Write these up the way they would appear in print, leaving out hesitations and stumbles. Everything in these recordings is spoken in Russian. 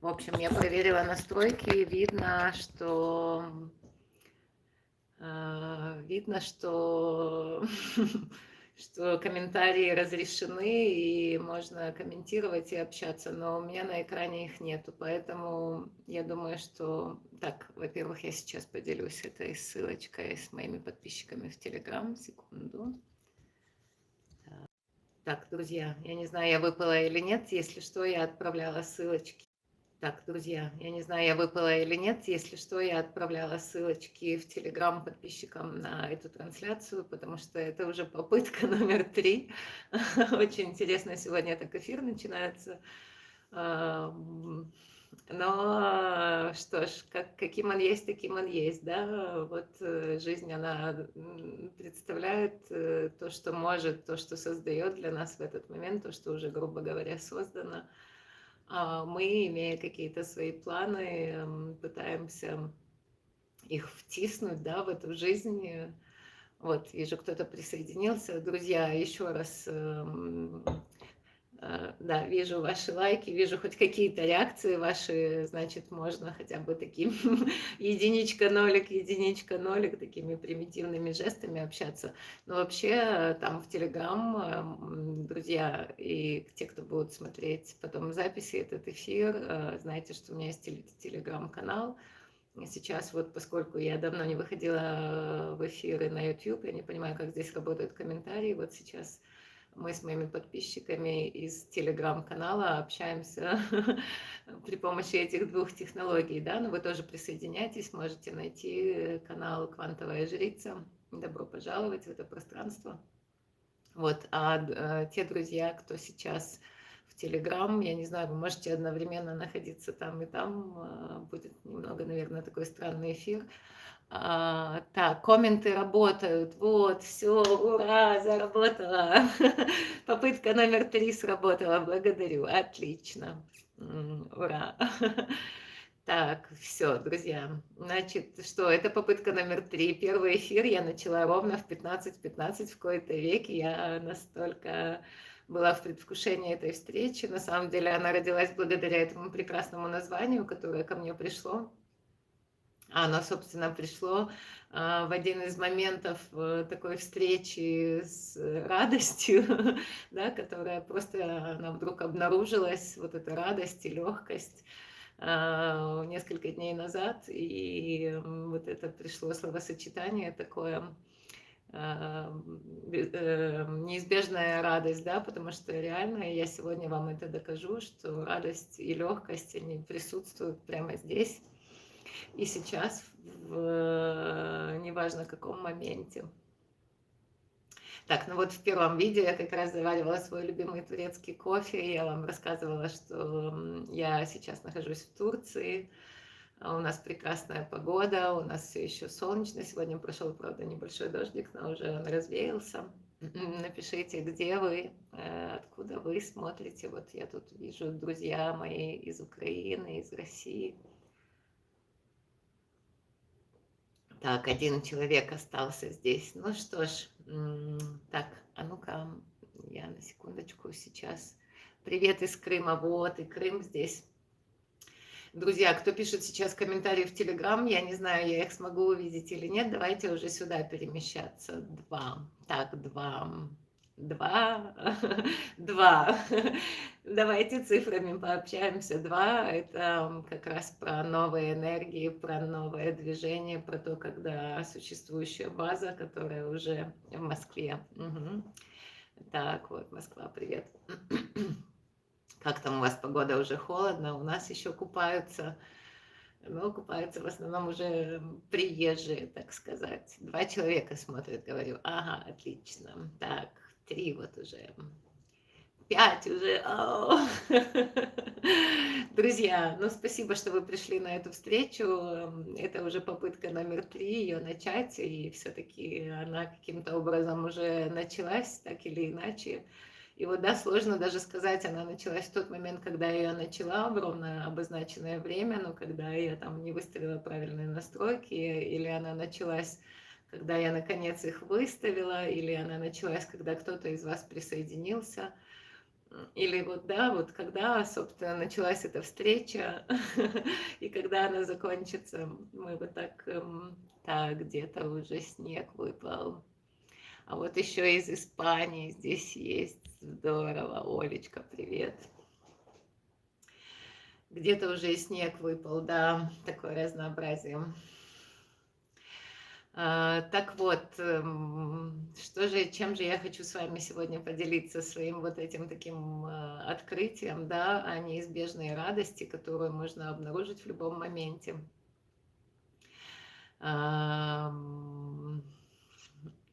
В общем, я проверила настройки, видно, что что комментарии разрешены и можно комментировать и общаться, но у меня на экране их нету, поэтому я думаю, что так, во-первых, я сейчас поделюсь этой ссылочкой с моими подписчиками в Telegram, секунду. Так, друзья, я не знаю, я выпала или нет, если что, я отправляла ссылочки. Так, друзья, я не знаю, я выпала или нет. Если что, я отправляла ссылочки в Телеграм подписчикам на эту трансляцию, потому что это уже попытка номер 3. Очень интересно, сегодня так эфир начинается. Но что ж, каким он есть, таким он есть, да. Вот жизнь, она представляет то, что может, то, что создает для нас в этот момент, то, что уже, грубо говоря, создано. А мы, имея какие-то свои планы, пытаемся их втиснуть, да, в эту жизнь. Вот, вижу, кто-то присоединился. Друзья, еще раз, да, вижу ваши лайки, вижу хоть какие-то реакции ваши, значит, можно хотя бы таким единичка, нолик, такими примитивными жестами общаться. Но вообще там в Телеграм, друзья, и те, кто будут смотреть потом записи этот эфир, знаете, что у меня есть Телеграм-канал. И сейчас вот, поскольку я давно не выходила в эфиры на YouTube, я не понимаю, как здесь работают комментарии, вот сейчас мы с моими подписчиками из телеграм-канала общаемся при помощи этих двух технологий, да, но вы тоже присоединяйтесь, можете найти канал «Квантовая жрица». Добро пожаловать в это пространство. Вот, те друзья, кто сейчас в Телеграм, я не знаю, вы можете одновременно находиться там и там, будет немного, наверное, такой странный эфир. Так, комменты работают. Вот, все, ура, заработала. Попытка номер 3 сработала. Благодарю. Отлично. Ура. Так, все, друзья. Значит, что, это попытка номер 3. Первый эфир я начала ровно в 15:15 в кои-то веки. Я настолько была в предвкушении этой встречи. На самом деле она родилась благодаря этому прекрасному названию, которое ко мне пришло. Оно, собственно, пришло в один из моментов такой встречи с радостью, да, которая просто, она вдруг обнаружилась, вот эта радость и легкость несколько дней назад, и вот это пришло словосочетание такое, неизбежная радость, да, потому что реально я сегодня вам это докажу, что радость и легкость, они присутствуют прямо здесь и сейчас, неважно в каком моменте. Так, ну вот в первом видео я как раз заваривала свой любимый турецкий кофе, и я вам рассказывала, что я сейчас нахожусь в Турции, у нас прекрасная погода, у нас все еще солнечно, сегодня прошел, правда, небольшой дождик, но уже он развеялся. Напишите, где вы, откуда вы смотрите, вот я тут вижу друзья мои из Украины, из России. Так, один человек остался здесь. Ну что ж, так, а ну-ка, я на секундочку сейчас. Привет из Крыма, вот, и Крым здесь. Друзья, кто пишет сейчас комментарии в Телеграм, я не знаю, я их смогу увидеть или нет, давайте уже сюда перемещаться. 2, так, 2, 2. Давайте цифрами пообщаемся. 2 – это как раз про новые энергии, про новое движение, про то, когда существующая база, которая уже в Москве. Угу. Так, вот, Москва, привет. Как там у вас погода? Уже холодно, у нас еще купаются. Ну, купаются в основном уже приезжие, так сказать. 2 человека смотрят, говорю. Ага, отлично. Так, 3 вот уже. 5 уже. Друзья, ну спасибо, что вы пришли на эту встречу. Это уже попытка номер 3 ее начать, и все-таки она каким-то образом уже началась, так или иначе. И вот, да, сложно даже сказать, она началась в тот момент, когда я ее начала, в ровно обозначенное время, но когда я там не выставила правильные настройки, или она началась, когда я наконец их выставила, или она началась, когда кто-то из вас присоединился. Или вот, да, вот когда, собственно, началась эта встреча, и когда она закончится, мы вот так, так, где-то уже снег выпал. А вот еще из Испании здесь есть. Здорово, Олечка, привет. Где-то уже и снег выпал, да, такое разнообразие. Так вот, что же, чем же я хочу с вами сегодня поделиться своим вот этим таким открытием, да, о неизбежной радости, которую можно обнаружить в любом моменте.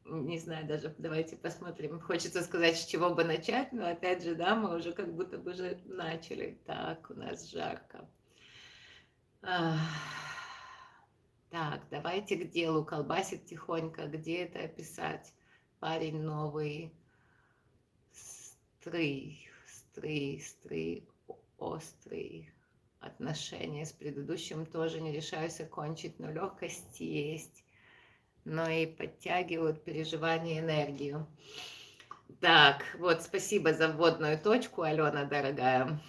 Не знаю, даже давайте посмотрим. Хочется сказать, с чего бы начать, но опять же, да, мы уже как будто бы уже начали. Так, у нас жарко. Так, давайте к делу. Колбасит тихонько. Где это описать? Парень новый. Острый. Отношения с предыдущим тоже не решаюсь окончить, но легкость есть. Но и подтягивают переживания, энергию. Так, вот спасибо за вводную точку, Алена, дорогая.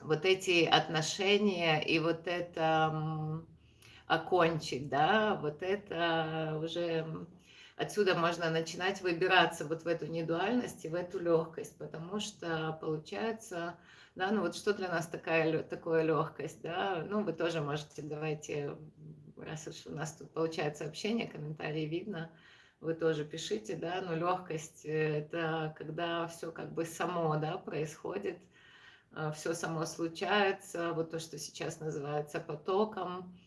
Вот эти отношения и вот это окончить, да, вот это уже отсюда можно начинать выбираться вот в эту недуальность и в эту легкость, потому что получается, да, ну вот что для нас такое легкость, да, ну вы тоже можете, давайте, раз уж у нас тут получается общение, комментарии видно, вы тоже пишите, да, но легкость это когда все как бы само, да, происходит, все само случается, вот то, что сейчас называется потоком,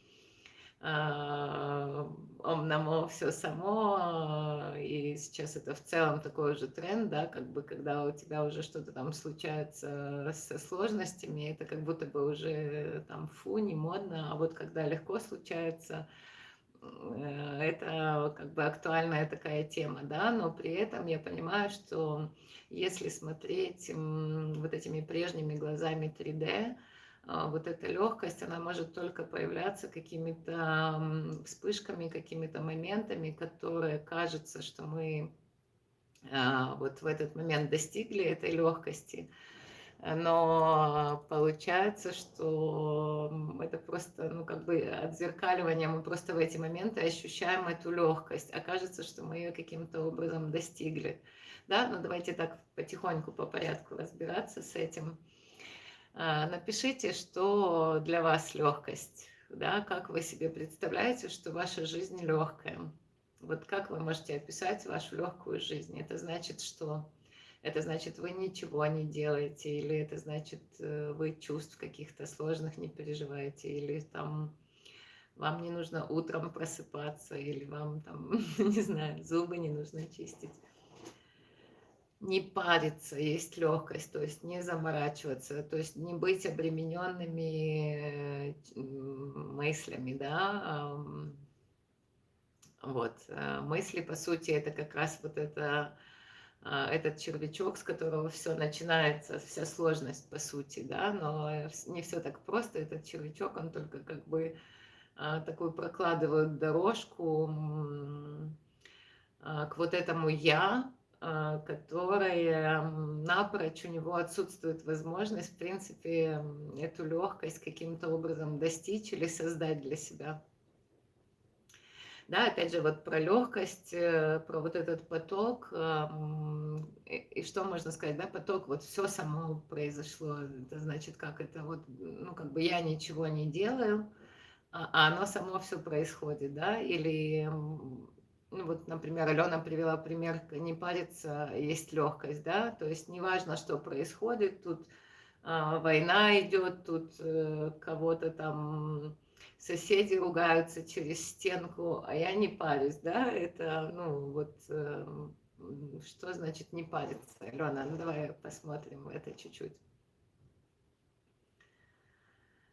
ом намо все само, и сейчас это в целом такой уже тренд, да, как бы когда у тебя уже что-то там случается со сложностями, это как будто бы уже там фу, не модно, а вот когда легко случается, это как бы актуальная такая тема, да, но при этом я понимаю, что если смотреть вот этими прежними глазами 3D, вот эта легкость, она может только появляться какими-то вспышками, какими-то моментами, которые кажется, что мы вот в этот момент достигли этой легкости, но получается, что это просто, ну, как бы отзеркаливание, мы просто в эти моменты ощущаем эту легкость, а кажется, что мы ее каким-то образом достигли. Да, ну давайте так потихоньку по порядку разбираться с этим. Напишите, что для вас легкость, да, как вы себе представляете, что ваша жизнь легкая. Вот как вы можете описать вашу легкую жизнь? Это значит, что это значит, вы ничего не делаете, или это значит, вы чувств каких-то сложных не переживаете, или там вам не нужно утром просыпаться, или вам там, не знаю, зубы не нужно чистить. Не париться, есть легкость, то есть не заморачиваться, то есть не быть обремененными мыслями, да. Вот, мысли, по сути, это как раз вот это этот червячок, с которого все начинается, вся сложность, по сути, да, но не все так просто. Этот червячок, он только как бы такую прокладывает дорожку к вот этому «я», которое напрочь, у него отсутствует возможность, в принципе, эту легкость каким-то образом достичь или создать для себя. Да, опять же, вот про легкость, про вот этот поток, и что можно сказать, да, поток, вот все само произошло, это значит, как это вот, ну, как бы я ничего не делаю, а оно само все происходит, да, или, ну, вот, например, Алена привела пример, не париться, есть легкость, да, то есть неважно, что происходит, тут война идет, тут кого-то там соседи ругаются через стенку, а я не парюсь, да, это, ну, вот, что значит не париться, Алена, ну, давай посмотрим это чуть-чуть.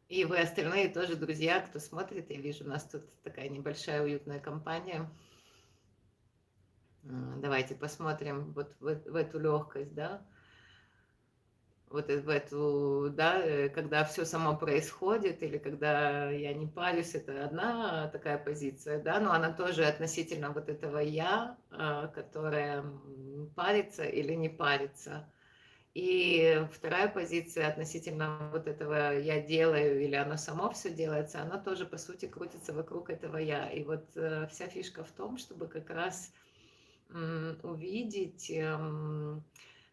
И вы остальные тоже, друзья, кто смотрит, я вижу, у нас тут такая небольшая уютная компания. Давайте посмотрим вот в эту легкость, да, вот в эту, да, когда все само происходит, или когда я не парюсь, это одна такая позиция, да, но она тоже относительно вот этого «я», которое парится или не парится. И вторая позиция относительно вот этого «я делаю» или «оно само все делается», она тоже, по сути, крутится вокруг этого «я». И вот вся фишка в том, чтобы как раз увидеть,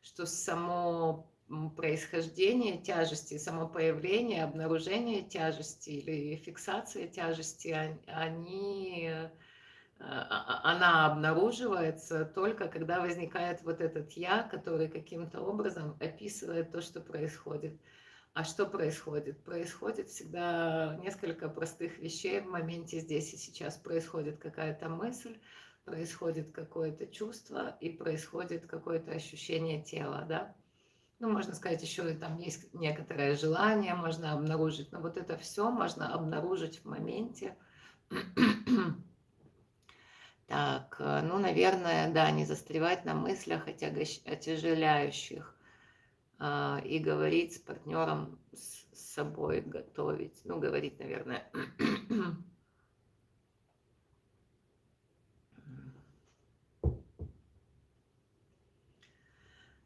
что само происхождение тяжести, само появление, обнаружение тяжести или фиксация тяжести, она обнаруживается только когда возникает вот этот «я», который каким-то образом описывает то, что происходит. А что происходит? Происходит всегда несколько простых вещей в моменте здесь и сейчас. Происходит какая-то мысль, происходит какое-то чувство и происходит какое-то ощущение тела, да? Ну, можно сказать, еще и там есть некоторое желание, можно обнаружить, но вот это все можно обнаружить в моменте. Так, ну, наверное, да, не застревать на мыслях отяжеляющих и говорить с партнером, с собой, готовить. Ну, говорить, наверное.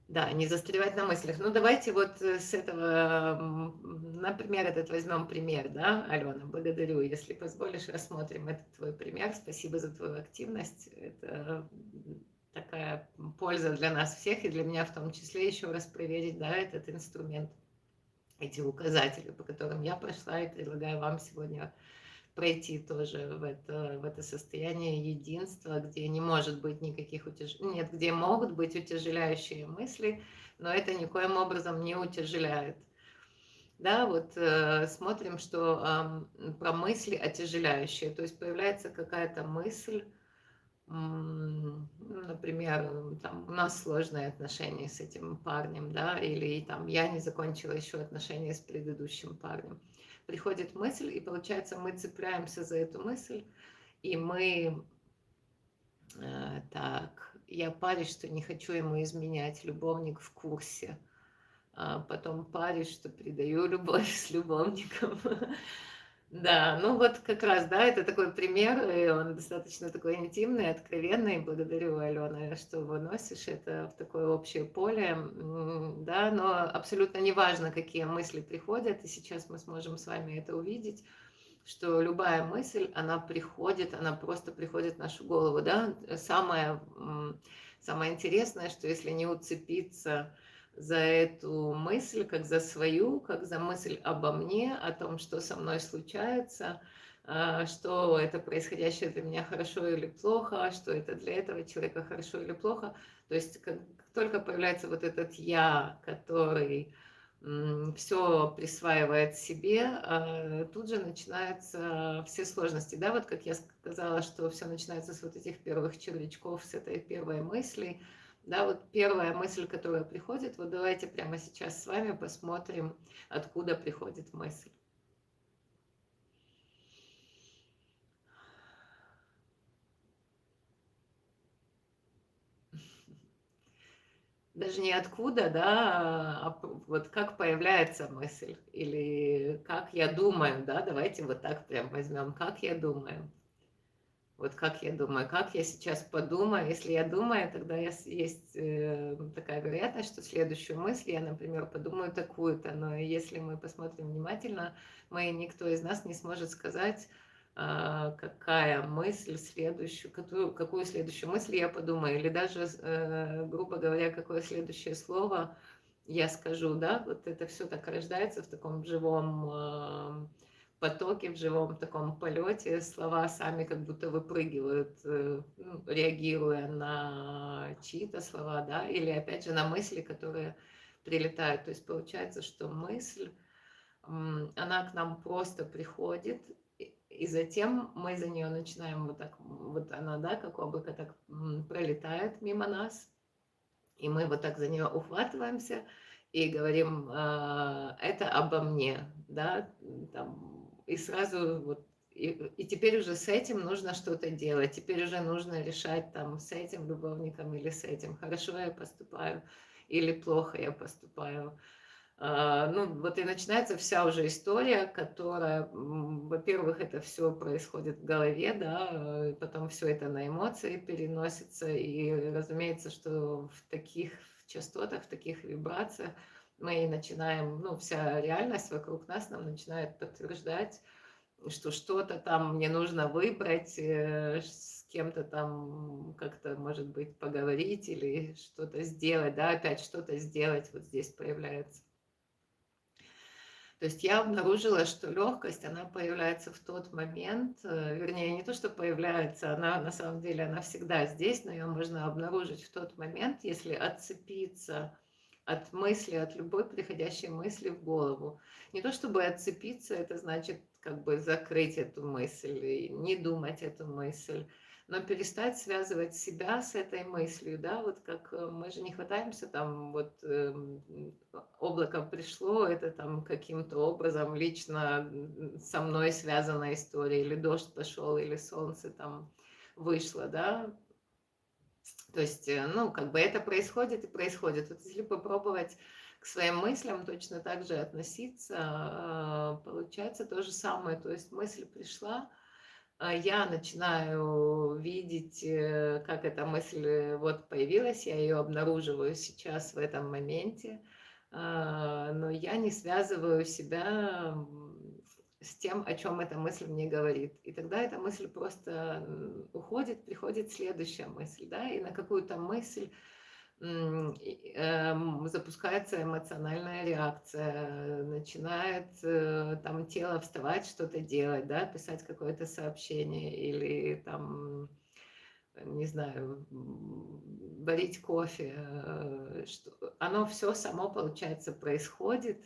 Да, не застревать на мыслях. Ну, давайте вот с этого, например, этот возьмем пример, да, Алена, благодарю. Если позволишь, рассмотрим этот твой пример. Спасибо за твою активность. Это такая польза для нас всех и для меня в том числе еще раз проверить, да, этот инструмент, эти указатели, по которым я прошла, и предлагаю вам сегодня пройти тоже в это состояние единства, где не может быть никаких нет, где могут быть утяжеляющие мысли, но это никоим образом не утяжеляет. Да, вот смотрим, что про мысли отяжеляющие, то есть появляется какая-то мысль, например, там, у нас сложные отношения с этим парнем, да, или там я не закончила еще отношения с предыдущим парнем. Приходит мысль, и получается, мы цепляемся за эту мысль, и мы так, я парюсь, что не хочу ему изменять, любовник в курсе. Потом парюсь, что предаю любовь с любовником. Да, ну вот как раз, да, это такой пример, и он достаточно такой интимный, откровенный. Благодарю, Алена, что выносишь это в такое общее поле, да, но абсолютно неважно, какие мысли приходят, и сейчас мы сможем с вами это увидеть, что любая мысль, она приходит, она просто приходит в нашу голову, да. Самое интересное, что если не уцепиться за эту мысль, как за свою, как за мысль обо мне, о том, что со мной случается, что это происходящее для меня хорошо или плохо, что это для этого человека хорошо или плохо. То есть как только появляется вот этот «я», который все присваивает себе, тут же начинаются все сложности. Да, вот как я сказала, что все начинается с вот этих первых червячков, с этой первой мысли. Да, вот первая мысль, которая приходит, вот давайте прямо сейчас с вами посмотрим, откуда приходит мысль. Даже не откуда, да, вот как появляется мысль, или как я думаю, да, давайте вот так прям возьмем, как я думаю. Вот как я думаю, как я сейчас подумаю, если я думаю, тогда есть такая вероятность, что следующую мысль я, например, подумаю такую-то, но если мы посмотрим внимательно, никто из нас не сможет сказать, какая мысль следующую, какую следующую мысль я подумаю, или даже, грубо говоря, какое следующее слово я скажу, да, вот это все так рождается в таком живом потоке, в живом таком полете, слова сами как будто выпрыгивают, ну, реагируя на чьи-то слова, да, или опять же на мысли, которые прилетают. То есть получается, что мысль, она к нам просто приходит, и затем мы за нее начинаем вот так, вот она, да, как облако так пролетает мимо нас, и мы вот так за нее ухватываемся и говорим, это обо мне, да, там, и сразу вот, и теперь уже с этим нужно что-то делать, теперь уже нужно решать там с этим любовником или с этим, хорошо я поступаю или плохо я поступаю. Ну, вот и начинается вся уже история, которая, во-первых, это все происходит в голове, да, потом все это на эмоции переносится, и разумеется, что в частотах, в таких вибрациях, мы и начинаем, ну, вся реальность вокруг нас нам начинает подтверждать, что что-то там мне нужно выбрать, с кем-то там как-то, может быть, поговорить или что-то сделать, да, опять что-то сделать вот здесь появляется. То есть я обнаружила, что легкость, она появляется в тот момент, вернее, не то, что появляется, она на самом деле, она всегда здесь, но ее можно обнаружить в тот момент, если отцепиться от мысли, от любой приходящей мысли в голову. Не то чтобы отцепиться, это значит как бы закрыть эту мысль и не думать эту мысль, но перестать связывать себя с этой мыслью, да, вот как мы же не хватаемся там, вот облако пришло, это там каким-то образом лично со мной связана история, или дождь пошел, или солнце там вышло, да, то есть, ну, как бы это происходит и происходит. Вот если попробовать к своим мыслям точно так же относиться, получается то же самое, то есть мысль пришла, я начинаю видеть, как эта мысль вот появилась, я ее обнаруживаю сейчас в этом моменте, но я не связываю себя с тем, о чем эта мысль мне говорит. И тогда эта мысль просто уходит, приходит следующая мысль, да, и на какую-то мысль запускается эмоциональная реакция, начинает там тело вставать, что-то делать, да, писать какое-то сообщение или там, не знаю, варить кофе. Оно все само, получается, происходит.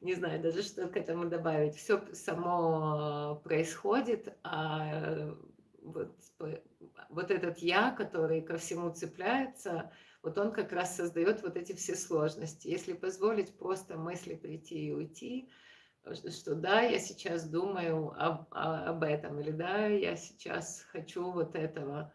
Не знаю даже, что к этому добавить. Все само происходит, а вот, вот этот я, который ко всему цепляется, вот он как раз создает вот эти все сложности. Если позволить просто мысли прийти и уйти, что да, я сейчас думаю об этом, или да, я сейчас хочу вот этого,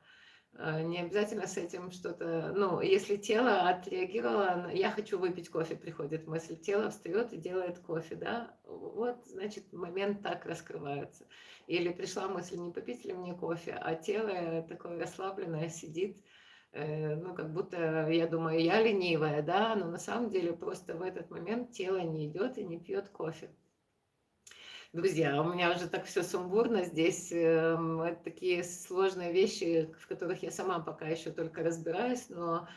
не обязательно с этим что-то... Ну, если тело отреагировало, я хочу выпить кофе, приходит мысль, тело встает и делает кофе, да, вот, значит, момент так раскрывается. Или пришла мысль, не попить ли мне кофе, а тело такое расслабленное сидит, ну, как будто, я думаю, я ленивая, да, но на самом деле просто в этот момент тело не идет и не пьет кофе. Друзья, у меня уже так все сумбурно здесь, это такие сложные вещи, в которых я сама пока еще только разбираюсь, но,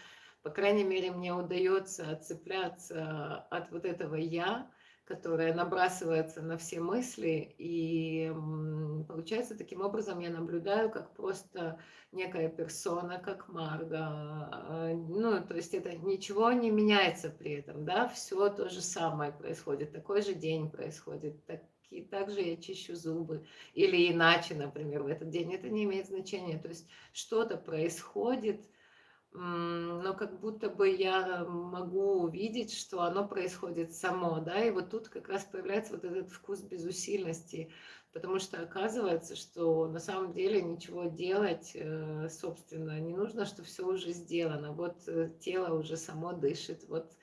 по крайней мере, мне удается отцепляться от вот этого «я», которое набрасывается на все мысли, и получается, таким образом я наблюдаю, как просто некая персона, как Марга, ну, то есть это ничего не меняется при этом, да, все то же самое происходит, такой же день происходит, и также я чищу зубы, или иначе, например, в этот день, это не имеет значения, то есть что-то происходит, но как будто бы я могу увидеть, что оно происходит само, да, и вот тут как раз появляется вот этот вкус безусильности, потому что оказывается, что на самом деле ничего делать, собственно, не нужно, что все уже сделано, вот тело уже само дышит, вот,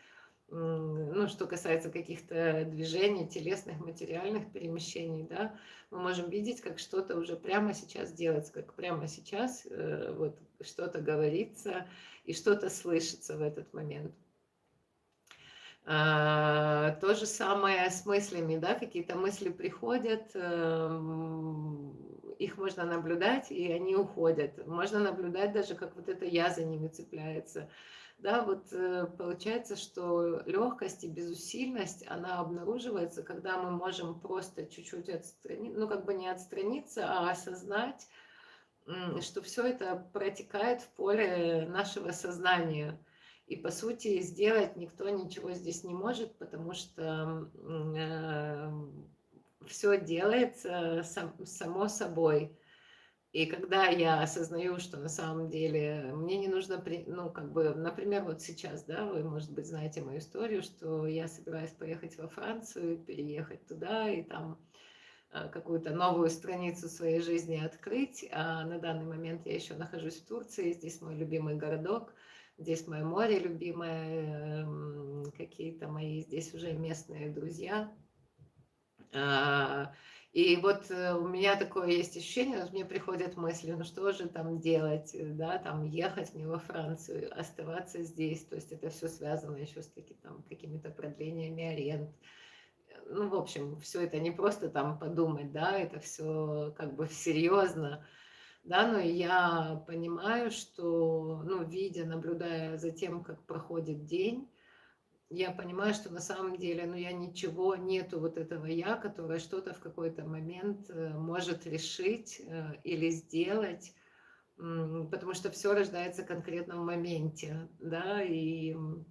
ну, что касается каких-то движений, телесных, материальных перемещений, да, мы можем видеть, как что-то уже прямо сейчас делается, как прямо сейчас вот что-то говорится и что-то слышится в этот момент. То же самое с мыслями, да, какие-то мысли приходят, их можно наблюдать, и они уходят. Можно наблюдать даже, как вот это «я» за ними цепляется. Да, вот получается, что легкость и безусильность, она обнаруживается, когда мы можем просто чуть-чуть отстраниться, ну, как бы не отстраниться, а осознать, что все это протекает в поле нашего сознания. И, по сути, сделать никто ничего здесь не может, потому что все делается само собой. И когда я осознаю, что на самом деле мне не нужно, ну, как бы, например, вот сейчас, да, вы, может быть, знаете мою историю, что я собираюсь поехать во Францию, переехать туда и там какую-то новую страницу своей жизни открыть. А на данный момент я еще нахожусь в Турции, здесь мой любимый городок, здесь мое море любимое, какие-то мои здесь уже местные друзья. И вот у меня такое есть ощущение, вот мне приходят мысли, ну что же там делать, да, там ехать мне во Францию, оставаться здесь, то есть это все связано еще с там, какими-то продлениями аренд. Ну, в общем, все это не просто там подумать, да, это все как бы серьезно, да, но я понимаю, что, ну, видя, наблюдая за тем, как проходит день, я понимаю, что на самом деле, ну, я ничего, нету вот этого я, которое что-то в какой-то момент может решить или сделать, потому что все рождается конкретно в моменте, да, и ну,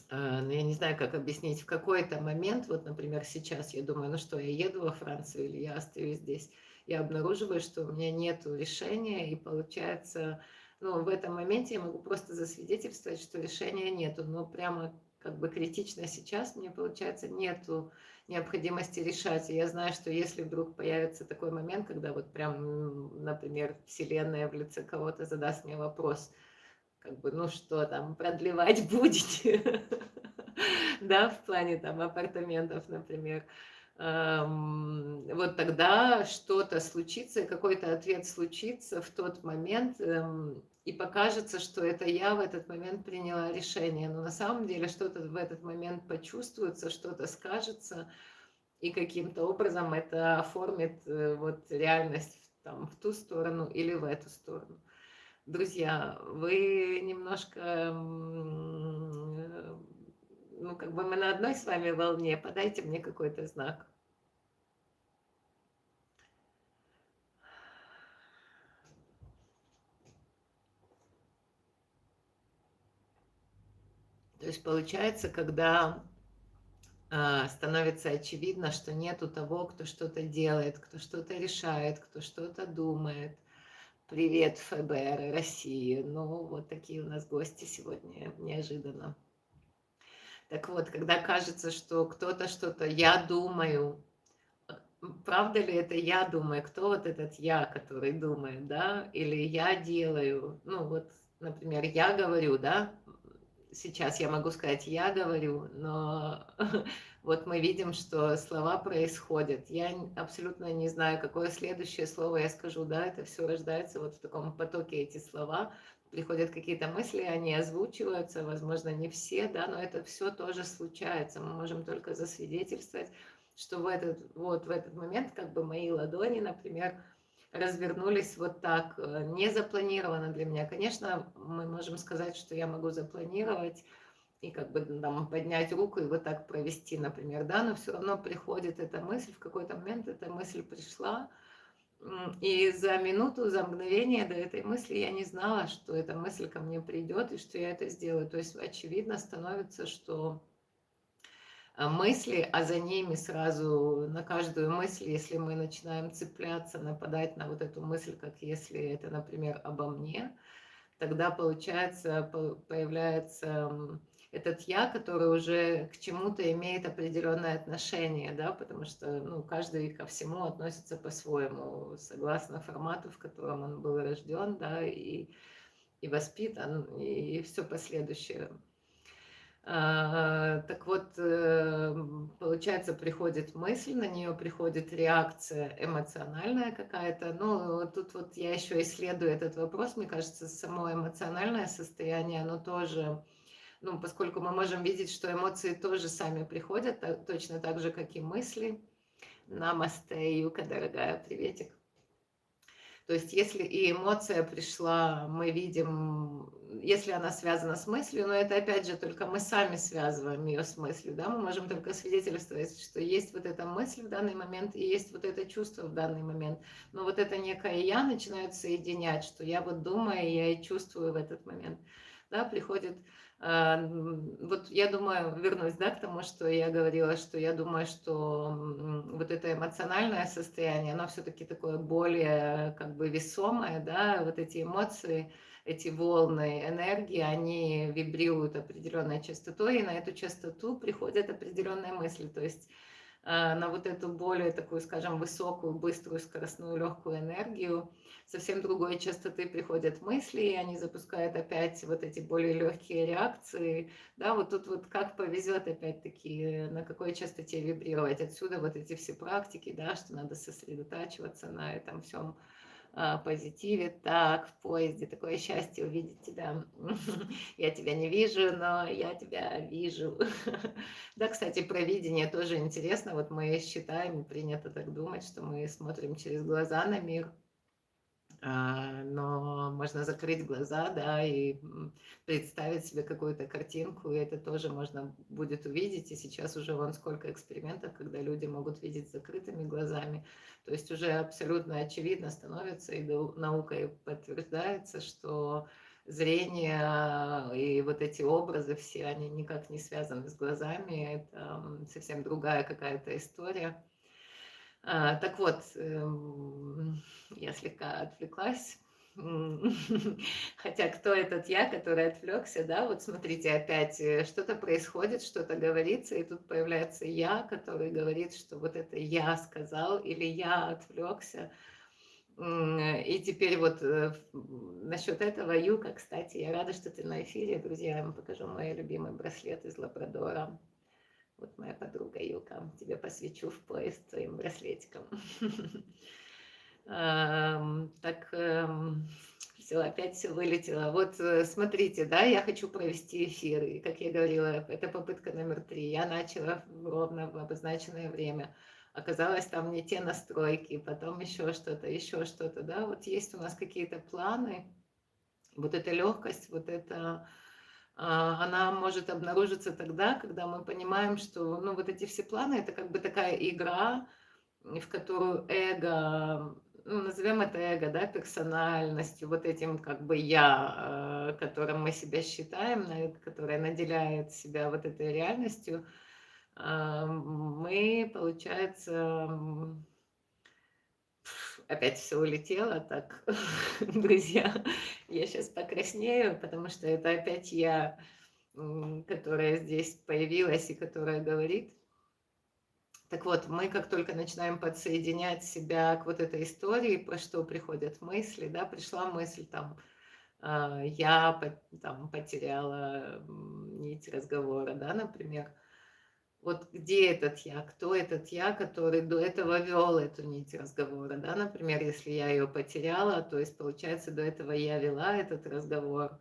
я не знаю, как объяснить, в какой-то момент, вот, например, сейчас я думаю, ну что, я еду во Францию или я остаюсь здесь, я обнаруживаю, что у меня нет решения, и получается, ну, в этом моменте я могу просто засвидетельствовать, что решения нету, но прямо как бы критично сейчас мне, получается, нету необходимости решать. И я знаю, что если вдруг появится такой момент, когда вот прям, например, Вселенная в лице кого-то задаст мне вопрос, как бы, ну что там, продлевать будете? Да, в плане там апартаментов, например. Вот тогда что-то случится, и какой-то ответ случится в тот момент, и покажется, что это я в этот момент приняла решение. Но на самом деле что-то в этот момент почувствуется, что-то скажется, и каким-то образом это оформит вот реальность там, в ту сторону или в эту сторону. Друзья, вы немножко, ну, как бы мы на одной с вами волне, подайте мне какой-то знак. То есть получается, когда становится очевидно, что нету того, кто что-то делает, кто что-то решает, кто что-то думает. Привет, ФБР России. Ну, вот такие у нас гости сегодня, неожиданно. Так вот, когда кажется, что кто-то что-то, я думаю, правда ли это я думаю, кто вот этот я, который думает, да, или я делаю, ну вот, например, я говорю, да, сейчас я могу сказать я говорю, но вот мы видим, что слова происходят. Я абсолютно не знаю, какое следующее слово я скажу, да, это все рождается вот в таком потоке эти слова, приходят какие-то мысли, они озвучиваются, возможно, не все, да, но это все тоже случается, мы можем только засвидетельствовать, что в этот момент как бы мои ладони, например, развернулись вот так, не запланировано для меня. Конечно, мы можем сказать, что я могу запланировать и как бы там поднять руку и вот так провести, например, да, но все равно приходит эта мысль, в какой-то момент эта мысль пришла, и за минуту, за мгновение до этой мысли я не знала, что эта мысль ко мне придет и что я это сделаю. То есть очевидно становится, что мысли, а за ними сразу на каждую мысль, если мы начинаем цепляться, нападать на вот эту мысль, как если это, например, обо мне, тогда получается, появляется этот я, который уже к чему-то имеет определенное отношение, да, потому что, ну, каждый ко всему относится по-своему, согласно формату, в котором он был рожден, да, и воспитан, и все последующее. Так вот, получается, приходит мысль, на нее приходит реакция эмоциональная какая-то. Ну, тут вот я еще исследую этот вопрос. Мне кажется, само эмоциональное состояние, оно тоже, ну, поскольку мы можем видеть, что эмоции тоже сами приходят, точно так же, как и мысли. Намасте, Юка, дорогая, приветик. То есть если и эмоция пришла, мы видим, если она связана с мыслью, но это опять же только мы сами связываем ее с мыслью, да, мы можем только свидетельствовать, что есть вот эта мысль в данный момент и есть вот это чувство в данный момент. Но вот это некое я начинает соединять, что я вот думаю, я и чувствую в этот момент. Да, приходит вот я думаю, вернусь, да, к тому, что я говорила, что я думаю, что вот это эмоциональное состояние, оно все-таки такое более как бы весомое, да, вот эти эмоции, эти волны энергии, они вибрируют определенной частотой, и на эту частоту приходят определенные мысли. То есть на вот эту более такую, скажем, высокую, быструю, скоростную, легкую энергию. Совсем другой частоты приходят мысли, и они запускают опять вот эти более легкие реакции. Да, вот тут вот как повезет опять-таки, на какой частоте вибрировать. Отсюда вот эти все практики, да, что надо сосредотачиваться на этом всем позитиве. Так, в поезде такое счастье увидеть тебя. Я тебя не вижу, но я тебя вижу. Да, кстати, про видение тоже интересно. Вот мы считаем, принято так думать, что мы смотрим через глаза на мир, но можно закрыть глаза, да, и представить себе какую-то картинку, и это тоже можно будет увидеть. И сейчас уже вон сколько экспериментов, когда люди могут видеть с закрытыми глазами. То есть уже абсолютно очевидно становится, и наукой подтверждается, что зрение и вот эти образы все, они никак не связаны с глазами. Это совсем другая какая-то история. Так вот, я слегка отвлеклась. Хотя кто этот я, который отвлекся, да, вот смотрите, опять что-то происходит, что-то говорится, и тут появляется я, который говорит, что вот это я сказал или я отвлекся. И теперь вот насчет этого, Юка, кстати, я рада, что ты на эфире, друзья, я вам покажу мой любимый браслет из Лабрадора. Вот моя подруга Юка, тебе посвечу в пояс твоим браслетиком. Так, все, опять все вылетело. Вот смотрите, да, я хочу провести эфир. И, как я говорила, это попытка номер 3. Я начала ровно в обозначенное время. Оказалось, там не те настройки, потом еще что-то, да. Вот есть у нас какие-то планы. Вот эта легкость, вот это она может обнаружиться тогда, когда мы понимаем, что ну, вот эти все планы, это как бы такая игра, в которую эго, ну, назовем это эго, да, персональностью, вот этим как бы я, которым мы себя считаем, которое наделяет себя вот этой реальностью, мы, получается, опять все улетело, так, друзья, я сейчас покраснею, потому что это опять я, которая здесь появилась и которая говорит. Так вот, мы как только начинаем подсоединять себя к вот этой истории, про что приходят мысли, да, пришла мысль там, я там потеряла нить разговора, да, например. Вот где этот я, кто этот я, который до этого вел эту нить разговора, да, например, если я ее потеряла, то есть, получается, до этого я вела этот разговор,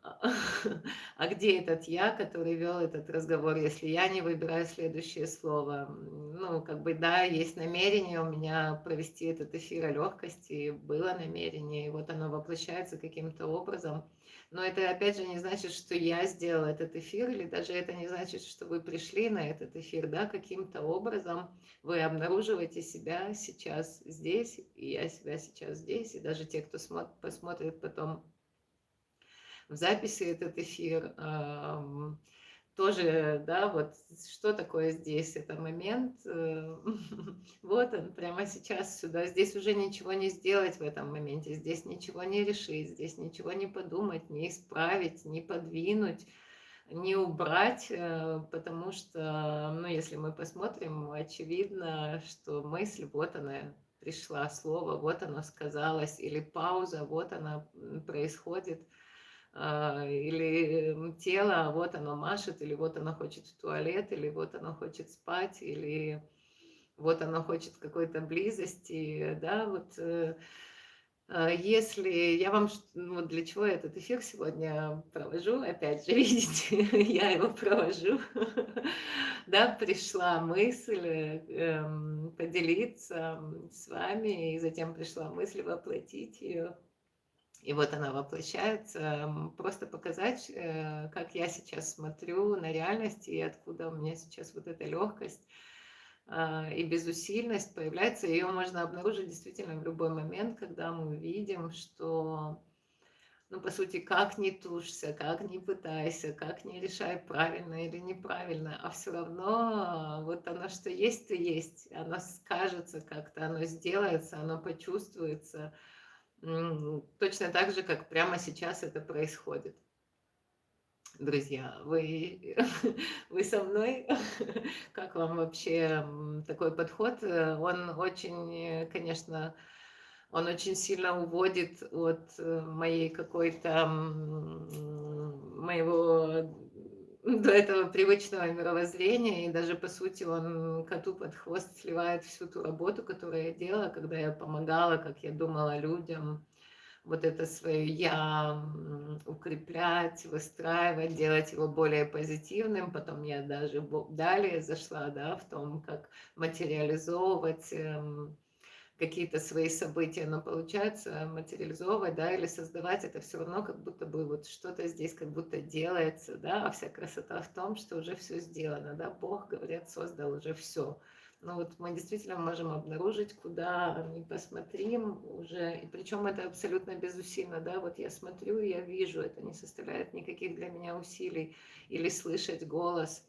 а где этот я, который вел этот разговор, если я не выбираю следующее слово? Ну, как бы, да, есть намерение у меня провести этот эфир о легкости, было намерение, и вот оно воплощается каким-то образом. Но это, опять же, не значит, что я сделала этот эфир, или даже это не значит, что вы пришли на этот эфир, да, каким-то образом вы обнаруживаете себя сейчас здесь, и я себя сейчас здесь, и даже те, кто посмотрит потом в записи этот эфир, тоже, да, вот что такое здесь, это момент, вот он, прямо сейчас сюда, здесь уже ничего не сделать в этом моменте, здесь ничего не решить, здесь ничего не подумать, не исправить, не подвинуть, не убрать, потому что, ну, если мы посмотрим, очевидно, что мысль, вот она пришла, слово, вот оно сказалось, или пауза, вот она происходит, или тело, вот оно машет, или вот оно хочет в туалет, или вот оно хочет спать, или вот оно хочет какой-то близости, да, вот если я вам, вот для чего я этот эфир сегодня провожу, опять же, видите, я его провожу, да, пришла мысль поделиться с вами, и затем пришла мысль воплотить ее. И вот она воплощается, просто показать, как я сейчас смотрю на реальность и откуда у меня сейчас вот эта легкость и безусильность появляется. Ее можно обнаружить действительно в любой момент, когда мы видим, что, ну, по сути, как ни тушься, как ни пытайся, как ни решай, правильно или неправильно, а все равно вот оно, что есть, то есть. Оно скажется как-то, оно сделается, оно почувствуется. Точно так же, как прямо сейчас это происходит. Друзья, вы, вы со мной? Как вам вообще такой подход? Он очень, конечно, он очень сильно уводит от моей какой-то, моего до этого привычного мировоззрения, и даже, по сути, он коту под хвост сливает всю ту работу, которую я делала, когда я помогала, как я думала людям, вот это свое «я» укреплять, выстраивать, делать его более позитивным. Потом я даже далее зашла, да, в том, как материализовывать какие-то свои события, но получается материализовывать, да, или создавать это все равно как будто бы вот что-то здесь как будто делается, да, а вся красота в том, что уже все сделано, да, Бог, говорят, создал уже все. Но вот мы действительно можем обнаружить, куда ни посмотрим уже, и причем это абсолютно безусильно, да, вот я смотрю, я вижу, это не составляет никаких для меня усилий, или слышать голос,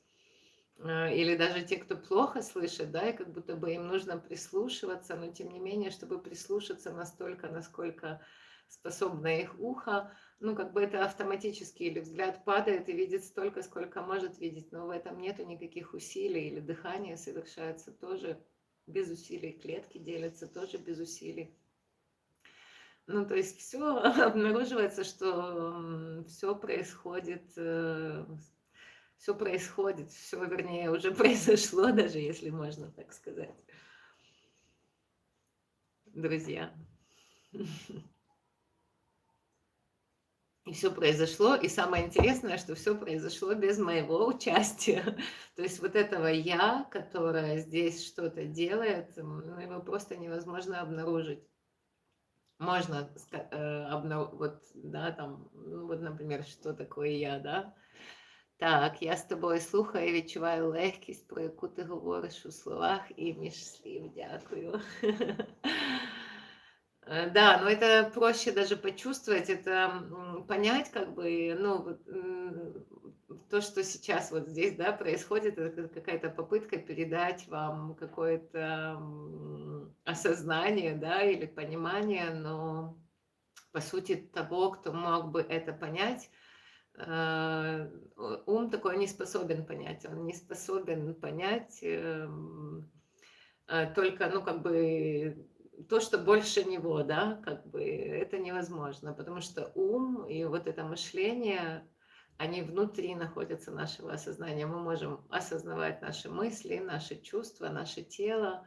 или даже те, кто плохо слышит, да, и как будто бы им нужно прислушиваться, но тем не менее, чтобы прислушаться настолько, насколько способно их ухо, ну, как бы это автоматически, или взгляд падает и видит столько, сколько может видеть, но в этом нету никаких усилий, или дыхание совершается тоже без усилий, клетки делятся тоже без усилий. Ну, то есть все обнаруживается, что все происходит все происходит, все, вернее, уже произошло, даже если можно так сказать, друзья. И все произошло, и самое интересное, что все произошло без моего участия. То есть вот этого я, которое здесь что-то делает, ну, его просто невозможно обнаружить. Можно вот, да, там, ну, вот, например, що такое я, да? Так, я з тобою слухаю і відчуваю легкість, про яку ти говориш у словах і між слів. Дякую. Да, но это проще даже почувствовать, это понять, как бы, ну, вот, то, что сейчас вот здесь, да, происходит, это какая-то попытка передать вам какое-то осознание, да, или понимание, но по сути того, кто мог бы это понять, ум такой не способен понять, он не способен понять только, ну, как бы, то, что больше него, да, как бы, это невозможно, потому что ум и вот это мышление, они внутри находятся нашего осознания. Мы можем осознавать наши мысли, наши чувства, наше тело,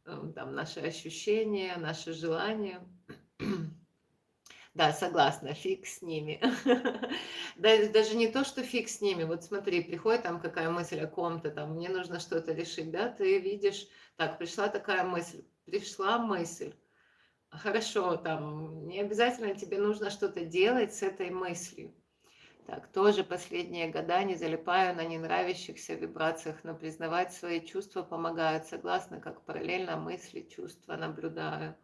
там, наши ощущения, наши желания. Да, согласна, фиг с ними. Даже не то, что фиг с ними. Вот смотри, приходит там какая мысль о ком-то, там, мне нужно что-то решить, да, ты видишь, так, пришла такая мысль, пришла мысль. Хорошо, там, не обязательно тебе нужно что-то делать с этой мыслью. Так, тоже последние года не залипаю на ненравящихся вибрациях, но признавать свои чувства помогает. Согласна, как параллельно мысли, чувства наблюдаю.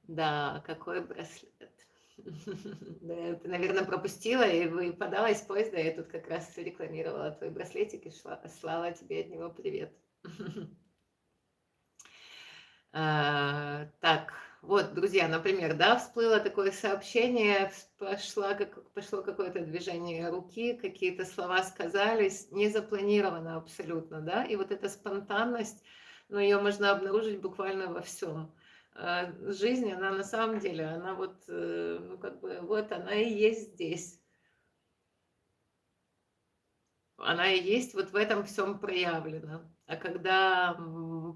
Да, какой браслет. Да, ты, наверное, пропустила и выпадала из поезда. Я тут как раз рекламировала твой браслетик и слала тебе от него привет. Так, вот, друзья, например, да, всплыло такое сообщение, пошло какое-то движение руки, какие-то слова сказались, не запланировано абсолютно, да, и вот эта спонтанность, ну, ее можно обнаружить буквально во всем. Жизнь, она на самом деле, она вот, ну, как бы, вот она и есть здесь. Она и есть вот в этом всем проявлена. А когда,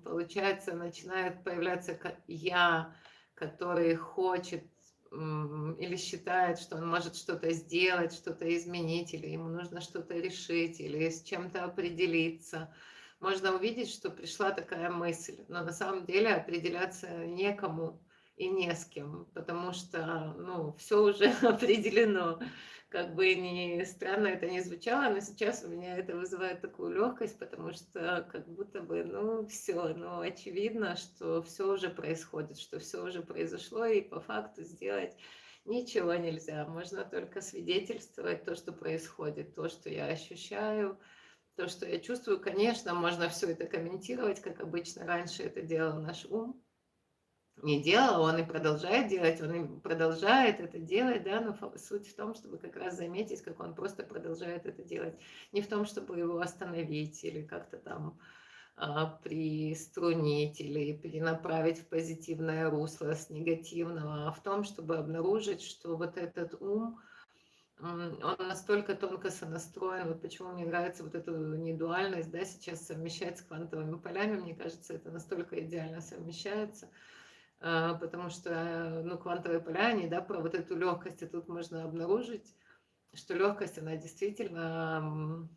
получается, начинает появляться я, который хочет или считает, что он может что-то сделать, что-то изменить, или ему нужно что-то решить, или с чем-то определиться, можно увидеть, что пришла такая мысль. Но на самом деле определяться некому и не с кем, потому что, ну, все уже определено. Как бы ни странно это ни звучало, но сейчас у меня это вызывает такую легкость, потому что как будто бы, ну, все, ну, очевидно, что все уже происходит, что все уже произошло, и по факту сделать ничего нельзя. Можно только свидетельствовать то, что происходит, то, что я ощущаю, то, что я чувствую. Конечно, можно все это комментировать, как обычно раньше это делал наш ум, не делал, он и продолжает делать, он и продолжает это делать, да, но суть в том, чтобы как раз заметить, как он просто продолжает это делать. Не в том, чтобы его остановить или как-то там приструнить или перенаправить в позитивное русло с негативного, а в том, чтобы обнаружить, что вот этот ум, он настолько тонко сонастроен, вот почему мне нравится вот эту недуальность, да, сейчас совмещать с квантовыми полями, мне кажется, это настолько идеально совмещается, потому что, ну, квантовые поля, они, да, про вот эту легкость, и тут можно обнаружить, что легкость, она действительно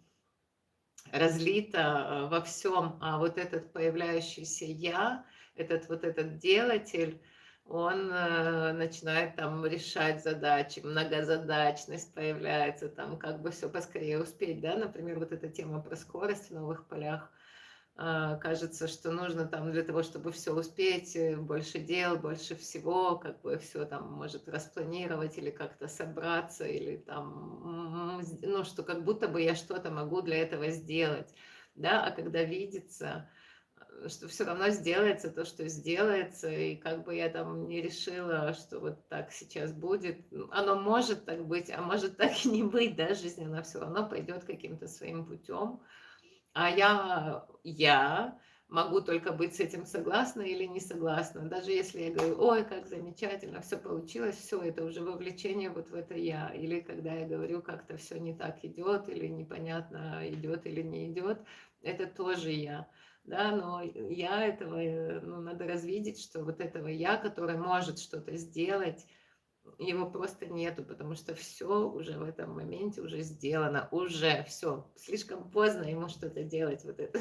разлита во всем, а вот этот появляющийся я, этот делатель, он начинает там решать задачи, многозадачность появляется, там как бы все поскорее успеть, да, например, вот эта тема про скорость в новых полях. Кажется, что нужно там для того, чтобы все успеть, больше дел, больше всего, как бы все там может распланировать или как-то собраться, или там, ну, что как будто бы я что-то могу для этого сделать, да, а когда видится, что все равно сделается то, что сделается, и как бы я там не решила, что вот так сейчас будет, оно может так быть, а может так и не быть, да, жизнь, она все равно пойдет каким-то своим путем, а я могу только быть с этим согласна или не согласна. Даже если я говорю: ой, как замечательно, все получилось, все, это уже вовлечение вот в это я. Или когда я говорю, как-то все не так идет, или непонятно, идет или не идет, это тоже я. Да, но я этого, ну, надо развидеть, что вот этого я, который может что-то сделать, его просто нету, потому что все уже в этом моменте уже сделано, уже все, слишком поздно ему что-то делать. Вот это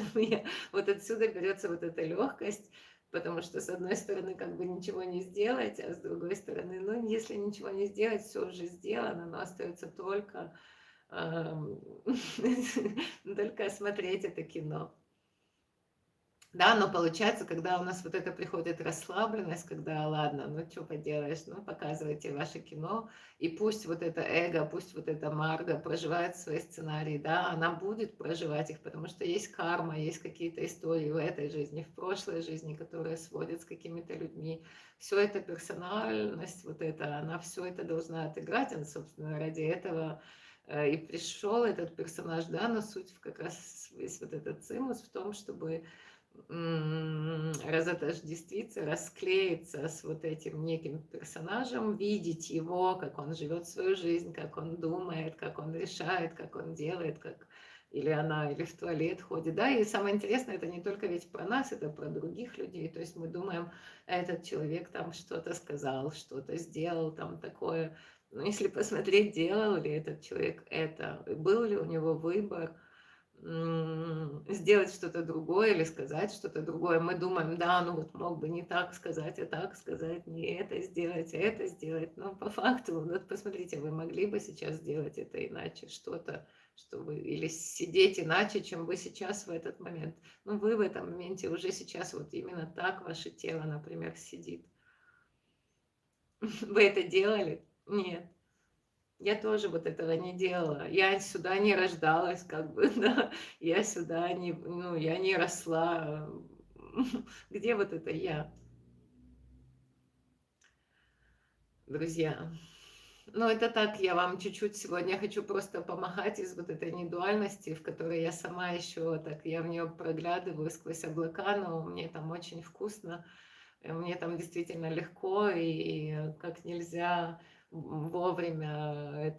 вот отсюда берется вот эта легкость, потому что с одной стороны как бы ничего не сделать, а с другой стороны, ну, если ничего не сделать, все уже сделано, но остается только только смотреть это кино. Да, но получается, когда у нас вот это приходит расслабленность, когда, ладно, ну что поделаешь, ну показывайте ваше кино, и пусть вот это эго, пусть вот эта Марга проживает свои сценарии, да, она будет проживать их, потому что есть карма, есть какие-то истории в этой жизни, в прошлой жизни, которые сводят с какими-то людьми. Все это персональность, вот это, она все это должна отыграть, она, собственно, ради этого и пришел этот персонаж, да, но суть как раз весь вот этот цимус в том, чтобы разотождествиться, расклеиться с вот этим неким персонажем, видеть его, как он живет свою жизнь, как он думает, как он решает, как он делает, как или она, или в туалет ходит, да, и самое интересное, это не только ведь про нас, это про других людей, то есть мы думаем, этот человек там что-то сказал, что-то сделал там такое, но если посмотреть, делал ли этот человек это, был ли у него выбор, сделать что-то другое или сказать что-то другое. Мы думаем, да, ну вот мог бы не так сказать, не это сделать, а это сделать. Но по факту, вот посмотрите, вы могли бы сейчас сделать это иначе, что-то, что вы, или сидеть иначе, чем вы сейчас в этот момент. Ну, вы в этом моменте уже сейчас вот именно так ваше тело, например, сидит. Вы это делали? Нет. Я тоже вот этого не делала. Я сюда не рождалась, как бы, да. Я сюда не, ну, я не росла. Где вот это я, друзья? Ну, это так, я вам чуть-чуть сегодня хочу просто помахать из вот этой недуальности, в которой я сама еще так, я в нее проглядываю сквозь облака, но мне там очень вкусно. Мне там действительно легко и как нельзя вовремя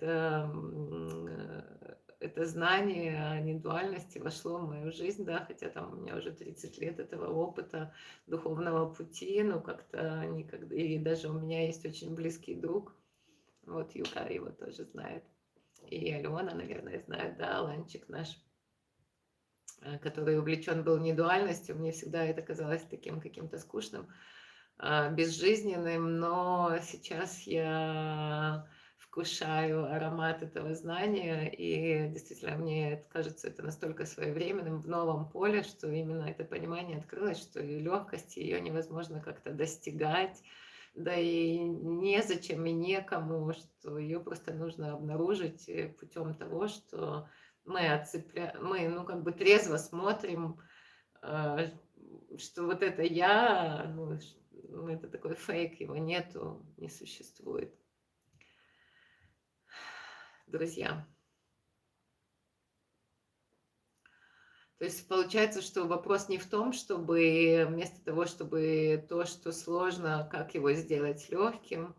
это знание о недуальности вошло в мою жизнь, да, хотя там у меня уже 30 лет этого опыта духовного пути, но как-то никогда, и даже у меня есть очень близкий друг, вот Юка его тоже знает, и Алена, наверное, знает, да, Аланчик наш, который увлечен был недуальностью, мне всегда это казалось таким каким-то скучным, безжизненным, но сейчас я вкушаю аромат этого знания, и действительно мне кажется это настолько своевременным в новом поле, что именно это понимание открылось, что и легкость ее невозможно как-то достигать, да и незачем и некому, что ее просто нужно обнаружить путем того, что мы, ну, как бы трезво смотрим, что вот это я, ну, это такой фейк, его нету, не существует. Друзья. То есть получается, что вопрос не в том, чтобы вместо того, чтобы то, что сложно, как его сделать легким,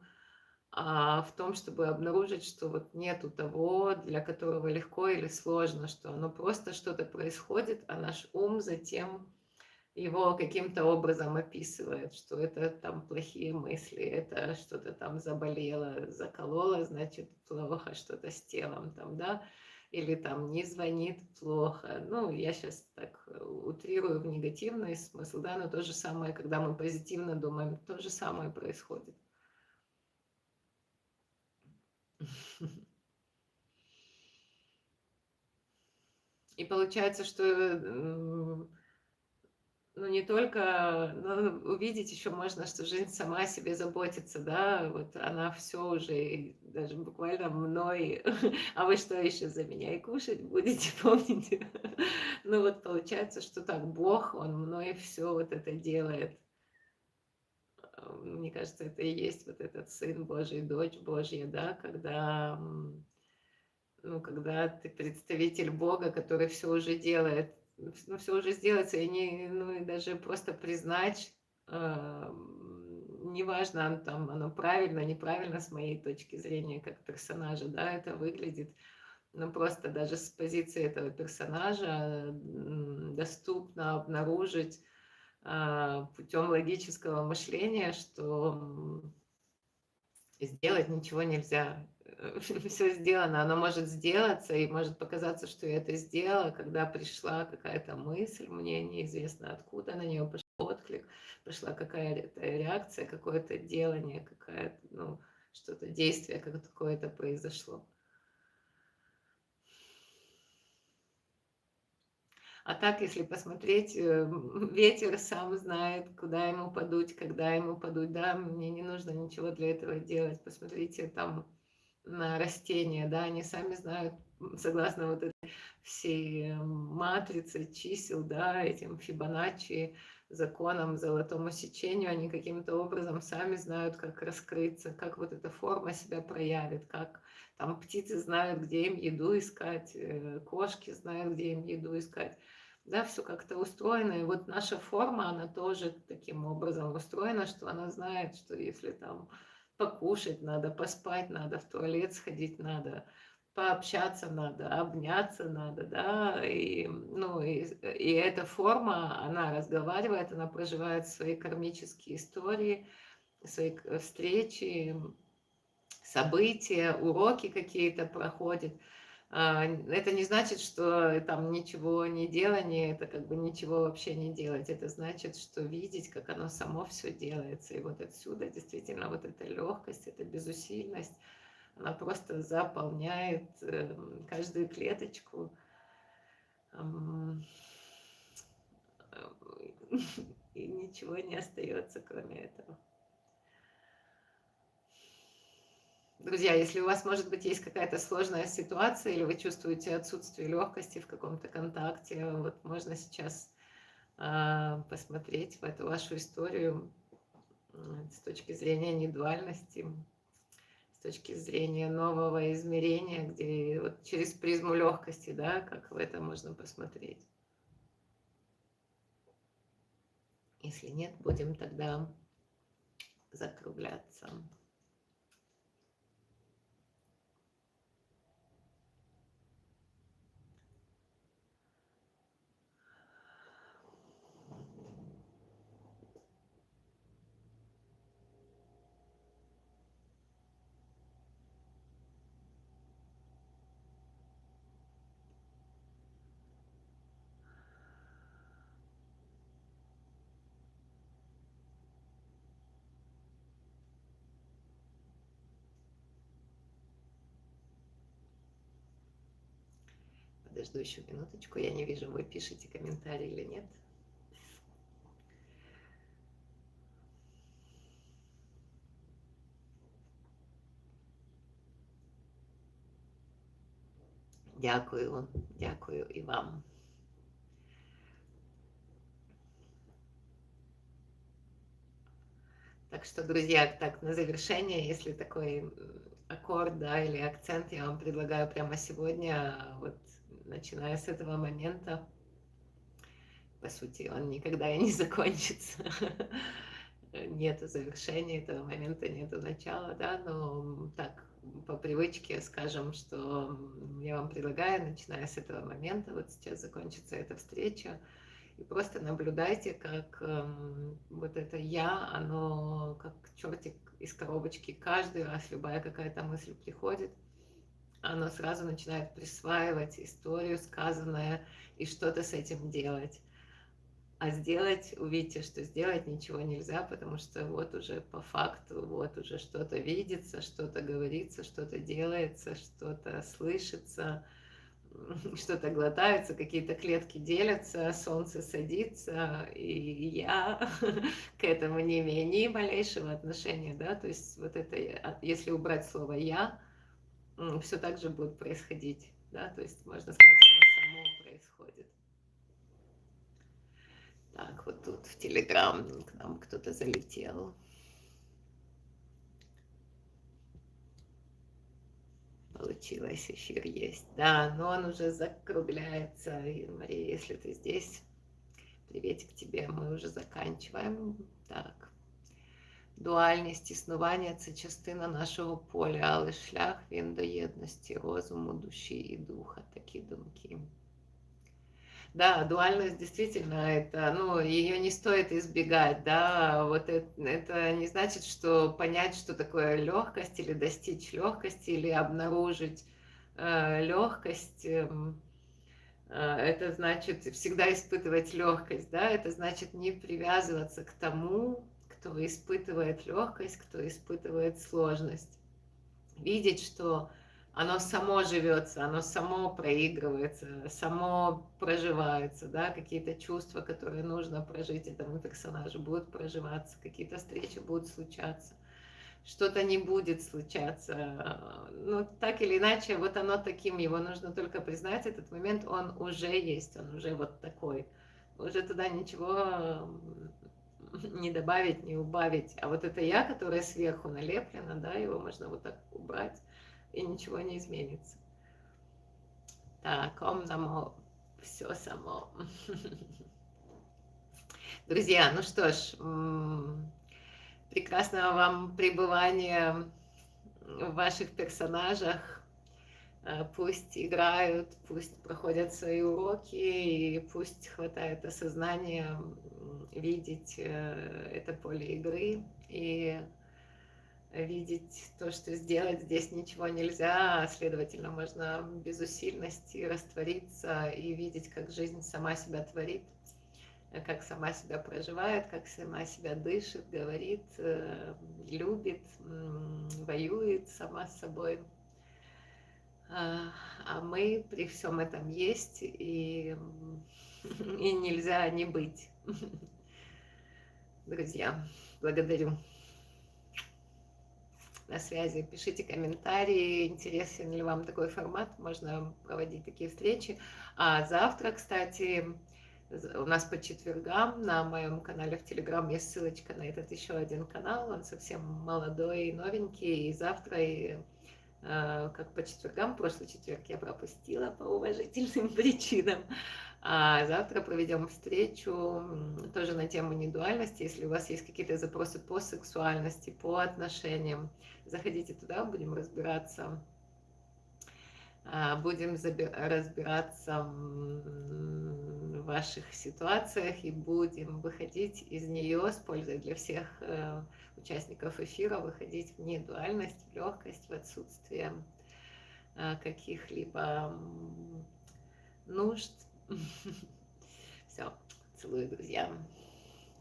а в том, чтобы обнаружить, что вот нету того, для которого легко или сложно, что оно просто что-то происходит, а наш ум затем его каким-то образом описывает, что это там плохие мысли, это что-то там заболело, закололо, значит плохо что-то с телом там, да, или там не звонит плохо. Ну, я сейчас так утрирую в негативный смысл, да, но то же самое, когда мы позитивно думаем, то же самое происходит. И получается, что ну, не только, но увидеть еще можно, что жизнь сама о себе заботится, да, вот она все уже, и даже буквально мной, а вы что еще за меня и кушать будете, помните? Ну вот получается, что так Бог, Он мной все вот это делает. Мне кажется, это и есть вот этот Сын Божий, дочь Божья, да, когда, ну, когда ты представитель Бога, который все уже делает, ну, все уже сделается, и не, ну, и даже просто признать, неважно, там, оно правильно, неправильно с моей точки зрения, как персонажа, да, это выглядит, но просто даже с позиции этого персонажа доступно обнаружить путем логического мышления, что сделать ничего нельзя. Все сделано, оно может сделаться, и может показаться, что я это сделала, когда пришла какая-то мысль, мне неизвестно откуда на нее пошел отклик, пришла какая-то реакция, какое-то делание, какая-то, ну, что-то, действие какое-то произошло. А так, если посмотреть, ветер сам знает, куда ему подуть, когда ему подуть, да, мне не нужно ничего для этого делать. Посмотрите там на растения, да, они сами знают, согласно вот этой всей матрице чисел, да, этим Фибоначчи, законам, золотому сечению, они каким-то образом сами знают, как раскрыться, как вот эта форма себя проявит, как там птицы знают, где им еду искать, кошки знают, где им еду искать. Да, все как-то устроено, и вот наша форма, она тоже таким образом устроена, что она знает, что если там покушать надо, поспать надо, в туалет сходить надо, пообщаться надо, обняться надо, да, и, ну, и эта форма, она разговаривает, она проживает свои кармические истории, свои встречи, события, уроки какие-то проходит. Это не значит, что там ничего не делание, это как бы ничего вообще не делать. Это значит, что видеть, как оно само все делается. И вот отсюда действительно вот эта легкость, эта безусильность, она просто заполняет каждую клеточку. И ничего не остается, кроме этого. Друзья, если у вас, может быть, есть какая-то сложная ситуация, или вы чувствуете отсутствие легкости в каком-то контакте, вот можно сейчас посмотреть в эту вашу историю с точки зрения недуальности, с точки зрения нового измерения, где вот через призму легкости, да, как в это можно посмотреть. Если нет, будем тогда закругляться. Подожду еще минуточку, я не вижу, вы пишете комментарий или нет. Дякую, дякую і вам. Так что, друзья, так на завершение, если такой аккорд, да, или акцент, я вам предлагаю прямо сегодня, вот начиная с этого момента, по сути, он никогда и не закончится. Нету завершения этого момента, нету начала, да, но так, по привычке скажем, что я вам предлагаю, начиная с этого момента, вот сейчас закончится эта встреча, и просто наблюдайте, как вот это «я», оно как чертик из коробочки. Каждый раз любая какая-то мысль приходит, оно сразу начинает присваивать историю, сказанное, и что-то с этим делать. А сделать, увидите, что сделать ничего нельзя, потому что вот уже по факту, вот уже что-то видится, что-то говорится, что-то делается, что-то слышится, что-то глотается, какие-то клетки делятся, солнце садится, и я к этому не имею ни малейшего отношения, да, то есть вот это, если убрать слово «я», все так же будет происходить, да, то есть можно сказать, оно само происходит. Так, вот тут в Телеграм к нам кто-то залетел. Получилось, эфир есть. Да, но он уже закругляется. И, Мария, если ты здесь, приветик тебе, мы уже заканчиваем. Так. Дуальність існування – це частина нашого поля, але шлях він до єдності розуму, душі і духа. Такі думки. Да, дуальность действительно это, ну, ее не стоит избегать, да, вот это не значит, что понять, что такое легкость, или достичь легкости, или обнаружить легкость, это значит всегда испытывать легкость, да, это значит не привязываться к тому, кто испытывает легкость, кто испытывает сложность. Видеть, что оно само живется, оно само проигрывается, само проживается, да, какие-то чувства, которые нужно прожить этому персонажу, будут проживаться, какие-то встречи будут случаться, что-то не будет случаться, ну, так или иначе, вот оно таким, его нужно только признать, этот момент, он уже есть, он уже вот такой, уже туда ничего не добавить, не убавить, а вот это «я», которое сверху налеплено, да, его можно вот так убрать, и ничего не изменится. Так, ом намо, все само. Друзья, ну что ж, прекрасного вам пребывания в ваших персонажах. Пусть играют, пусть проходят свои уроки, и пусть хватает осознания видеть это поле игры и видеть то, что сделать здесь ничего нельзя, следовательно, можно без усильности раствориться и видеть, как жизнь сама себя творит, как сама себя проживает, как сама себя дышит, говорит, любит, воюет сама с собой. А мы при всем этом есть, и нельзя не быть. Друзья, благодарю. На связи, пишите комментарии, интересен ли вам такой формат, можно проводить такие встречи. А завтра, кстати, у нас по четвергам на моем канале в Телеграм есть ссылочка на этот еще один канал, он совсем молодой, новенький, и завтра, как по четвергам, прошлый четверг я пропустила по уважительным причинам, а завтра проведем встречу тоже на тему недуальности. Если у вас есть какие-то запросы по сексуальности, по отношениям, заходите туда, будем разбираться. Будем разбираться в ваших ситуациях и будем выходить из нее с пользой для всех участников эфира, выходить в недуальность, в легкость, в отсутствие каких-либо нужд. Все, целую, друзья.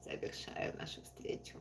Завершаю нашу встречу.